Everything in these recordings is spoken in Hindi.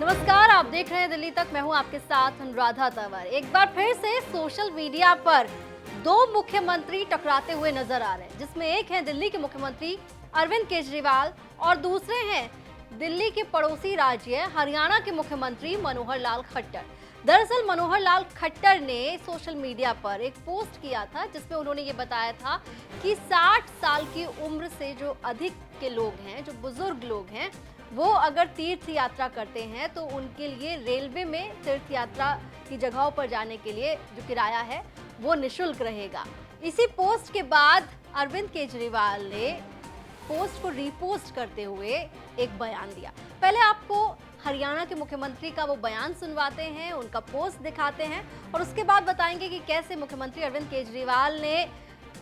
नमस्कार, आप देख रहे हैं दिल्ली तक। मैं हूं आपके साथ अनुराधा तंवर। एक बार फिर से सोशल मीडिया पर दो मुख्यमंत्री टकराते हुए नजर आ रहे हैं, जिसमें एक है दिल्ली के मुख्यमंत्री अरविंद केजरीवाल और दूसरे हैं दिल्ली के पड़ोसी राज्य हरियाणा के मुख्यमंत्री मनोहर लाल खट्टर। दरअसल मनोहर लाल खट्टर ने सोशल मीडिया पर एक पोस्ट किया था, जिसमें उन्होंने ये बताया था कि 60 साल की उम्र से जो अधिक के लोग हैं, जो बुजुर्ग लोग हैं, वो अगर तीर्थ यात्रा करते हैं तो उनके लिए रेलवे में तीर्थ यात्रा की जगहों पर जाने के लिए जो किराया है वो निशुल्क रहेगा। इसी पोस्ट के बाद अरविंद केजरीवाल ने पोस्ट को रीपोस्ट करते हुए एक बयान दिया। पहले आपको हरियाणा के मुख्यमंत्री का वो बयान सुनवाते हैं, उनका पोस्ट दिखाते हैं और उसके बाद बताएंगे कि कैसे मुख्यमंत्री अरविंद केजरीवाल ने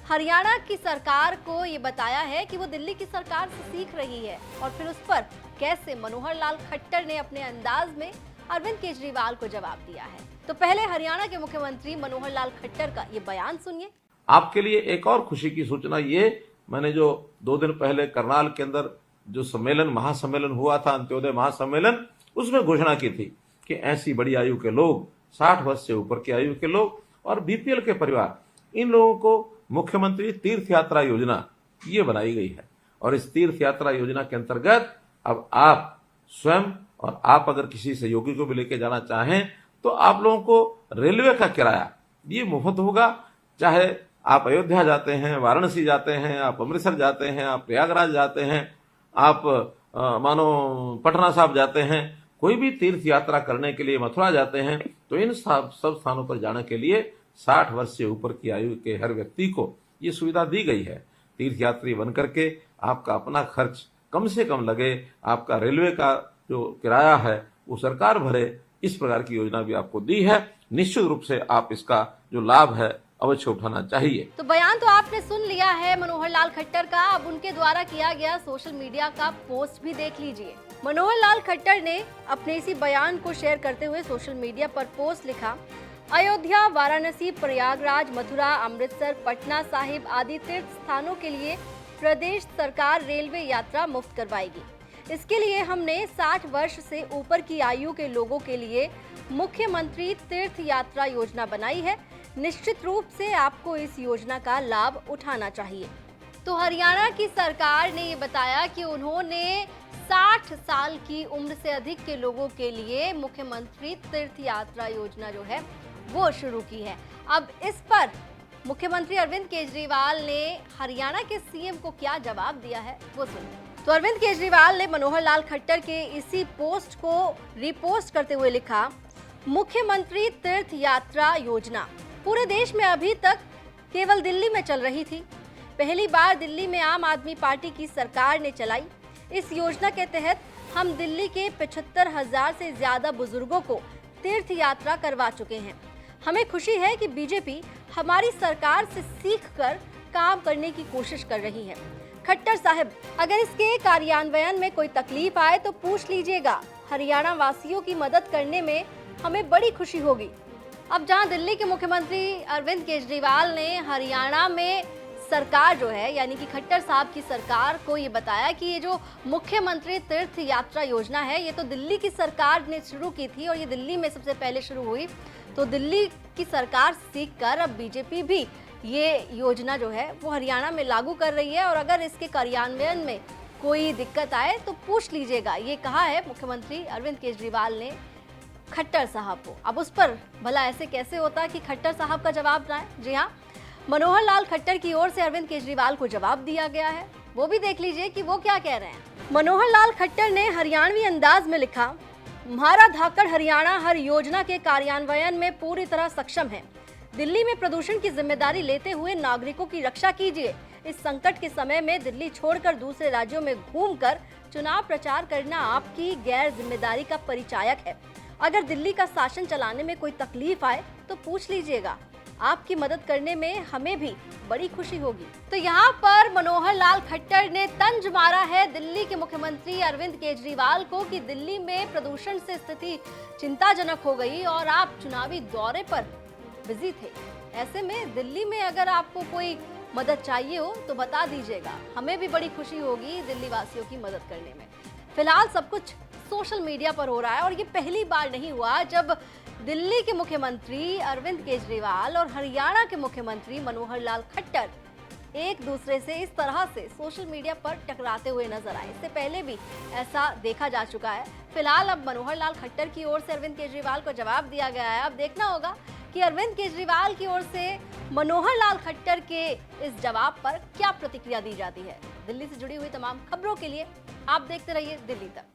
हरियाणा की सरकार को ये बताया है कि वो दिल्ली की सरकार से सीख रही है और फिर उस पर कैसे मनोहर लाल खट्टर ने अपने अंदाज में अरविंद केजरीवाल को जवाब दिया है। तो पहले हरियाणा के मुख्यमंत्री मनोहर लाल खट्टर का ये बयान सुनिए। आपके लिए एक और खुशी की सूचना, ये मैंने जो 2 दिन पहले करनाल के अंदर जो महासम्मेलन हुआ था, अंत्योदय महासम्मेलन, उसमें घोषणा की थी कि ऐसी बड़ी आयु के लोग, 60 वर्ष से ऊपर की आयु के लोग और बीपीएल के परिवार, इन लोगों को मुख्यमंत्री तीर्थ यात्रा योजना ये बनाई गई है। और इस तीर्थ यात्रा योजना के अंतर्गत अब आप स्वयं और आप अगर किसी सहयोगी को भी लेके जाना चाहें तो आप लोगों को रेलवे का किराया ये मुफ्त होगा। चाहे आप अयोध्या जाते हैं, वाराणसी जाते हैं, आप अमृतसर जाते हैं, आप प्रयागराज जाते हैं, आप मानो पटना साहब जाते हैं, कोई भी तीर्थ यात्रा करने के लिए मथुरा जाते हैं, तो इन सब स्थानों पर जाने के लिए 60 वर्ष से ऊपर की आयु के हर व्यक्ति को ये सुविधा दी गई है। तीर्थ यात्री बन करके आपका अपना खर्च कम से कम लगे, आपका रेलवे का जो किराया है वो सरकार भरे, इस प्रकार की योजना भी आपको दी है। निश्चित रूप से आप इसका जो लाभ है अवश्य उठाना चाहिए। तो बयान तो आपने सुन लिया है मनोहर लाल खट्टर का। अब उनके द्वारा किया गया सोशल मीडिया का पोस्ट भी देख लीजिए। मनोहर लाल खट्टर ने अपने इसी बयान को शेयर करते हुए सोशल मीडिया पर पोस्ट लिखा, अयोध्या, वाराणसी, प्रयागराज, मथुरा, अमृतसर, पटना साहिब आदि तीर्थ स्थानों के लिए प्रदेश सरकार रेलवे यात्रा मुफ्त करवाएगी। इसके लिए हमने 60 वर्ष से ऊपर की आयु के लोगों के लिए मुख्यमंत्री तीर्थ यात्रा योजना बनाई है। निश्चित रूप से आपको इस योजना का लाभ उठाना चाहिए। तो हरियाणा की सरकार ने ये बताया कि उन्होंने 60 साल की उम्र से अधिक के लोगों के लिए मुख्यमंत्री तीर्थ यात्रा योजना जो है वो शुरू की है। अब इस पर मुख्यमंत्री अरविंद केजरीवाल ने हरियाणा के सीएम को क्या जवाब दिया है वो सुनिए। तो अरविंद केजरीवाल ने मनोहर लाल खट्टर के इसी पोस्ट को रीपोस्ट करते हुए लिखा, मुख्यमंत्री तीर्थ यात्रा योजना पूरे देश में अभी तक केवल दिल्ली में चल रही थी। पहली बार दिल्ली में आम आदमी पार्टी की सरकार ने चलाई। इस योजना के तहत हम दिल्ली के 75,000 से ज्यादा बुजुर्गों को तीर्थ यात्रा करवा चुके हैं। हमें खुशी है कि बीजेपी हमारी सरकार से सीखकर काम करने की कोशिश कर रही है। खट्टर साहब, अगर इसके कार्यान्वयन में कोई तकलीफ आए तो पूछ लीजिएगा। हरियाणा वासियों की मदद करने में हमें बड़ी खुशी होगी। अब जहां दिल्ली के मुख्यमंत्री अरविंद केजरीवाल ने हरियाणा में सरकार जो है, यानी कि खट्टर साहब की सरकार को ये बताया कि ये जो मुख्यमंत्री तीर्थ यात्रा योजना है ये तो दिल्ली की सरकार ने शुरू की थी और ये दिल्ली में सबसे पहले शुरू हुई, तो दिल्ली की सरकार सीखकर अब बीजेपी भी ये योजना जो है वो हरियाणा में लागू कर रही है और अगर इसके कार्यान्वयन में कोई दिक्कत आए तो पूछ लीजिएगा। ये कहा है मुख्यमंत्री अरविंद केजरीवाल ने खट्टर साहब को। अब उस पर भला ऐसे कैसे होता है कि खट्टर साहब का जवाब ना है? जी हाँ, मनोहर लाल खट्टर की ओर से अरविंद केजरीवाल को जवाब दिया गया है, वो भी देख लीजिए कि वो क्या कह रहे हैं। मनोहर लाल खट्टर ने हरियाणवी अंदाज में लिखा, म्हारा धाकड़ हरियाणा हर योजना के कार्यान्वयन में पूरी तरह सक्षम है। दिल्ली में प्रदूषण की जिम्मेदारी लेते हुए नागरिकों की रक्षा कीजिए। इस संकट के समय में दिल्ली छोड़कर दूसरे राज्यों में घूमकर चुनाव प्रचार करना आपकी गैर जिम्मेदारी का परिचायक है। अगर दिल्ली का शासन चलाने में कोई तकलीफ आए तो पूछ लीजिएगा। आपकी मदद करने में हमें भी बड़ी खुशी होगी। तो यहाँ पर मनोहर लाल खट्टर ने तंज मारा है दिल्ली के मुख्यमंत्री अरविंद केजरीवाल को कि दिल्ली में प्रदूषण से स्थिति चिंताजनक हो गई और आप चुनावी दौरे पर बिजी थे। ऐसे में दिल्ली में अगर आपको कोई मदद चाहिए हो तो बता दीजिएगा, हमें भी बड़ी खुशी होगी दिल्ली वासियों की मदद करने में। फिलहाल सब कुछ सोशल मीडिया पर हो रहा है और ये पहली बार नहीं हुआ जब दिल्ली के मुख्यमंत्री अरविंद केजरीवाल और हरियाणा के मुख्यमंत्री मनोहर लाल खट्टर एक दूसरे से इस तरह से सोशल मीडिया पर टकराते हुए नजर आए। इससे पहले भी ऐसा देखा जा चुका है। फिलहाल अब मनोहर लाल खट्टर की ओर से अरविंद केजरीवाल को जवाब दिया गया है। अब देखना होगा कि अरविंद केजरीवाल की ओर से मनोहर लाल खट्टर के इस जवाब पर क्या प्रतिक्रिया दी जाती है। दिल्ली से जुड़ी हुई तमाम खबरों के लिए आप देखते रहिए दिल्ली तक।